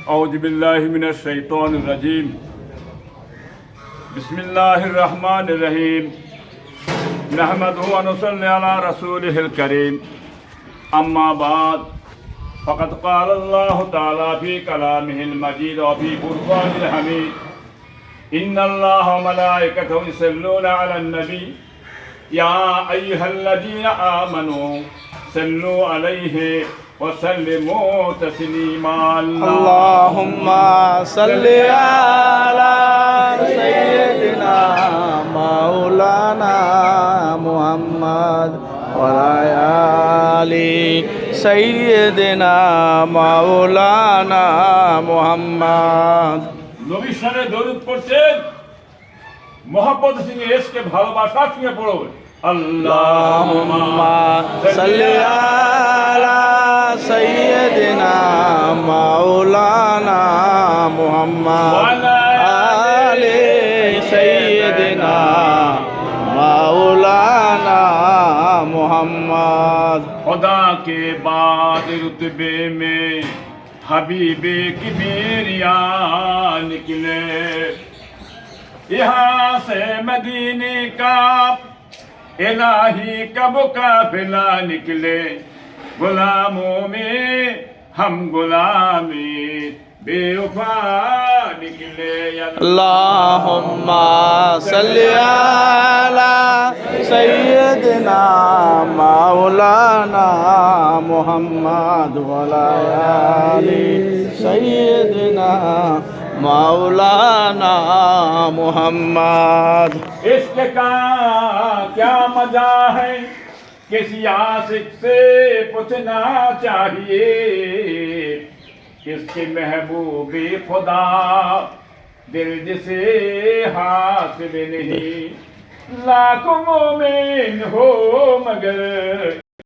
औज़ु बिल्लाहि मिनश शैतानिर रजीम। बिस्मिल्लाहिर रहमानिर रहीम। नहमदुहु व नुसल्ली अला रसूलिहिल करीम। अम्मा बाद फ़क़द क़ाल अल्लाहु तआला फ़ी कलामिहिल मजीद व फ़ी फ़ुरक़ानिल हमीद इन्नल्लाहा व मलाइकतहु युसल्लूना अलन नबी या अय्युहल्लज़ीना आमनू सल्लु अलैहि वसल्लिमू तस्लीमा। अल्लाहुम्मा सल्लि अला सय्यिदिना मौलाना मुहम्मद व अला आलि सय्यिदिना मौलाना मुहम्मद। নবীর সাথে দরুদ পড়ছেন, মহব্বত সঙ্গে এসকে ভালোবাসার সঙ্গে পড়বেন। अल्लाहुम्मा सल्लि अला सय्यिदिना मौलाना मुहम्मद आले सय्यिदिना मौलाना मुहम्मद। खुदा के बाद रुतबे में हबीबे की बेरिया निकले, यहाँ से मदीने का इलाही कब काफिला निकले, गुलामों में हम गुलामी बेवफा निकले। अल्लाहुम्मा सल्लि अला सय्यिदिना मौलाना मुहम्मद व अला आलि सय्यिदिना मौलाना मुहम्मद। इश्क का क्या मजा है किसी आशिक से पूछना चाहिए, इसके महबूबी खुदा दिल जिसे हासिल नहीं, लाखों मोमिन हो मगर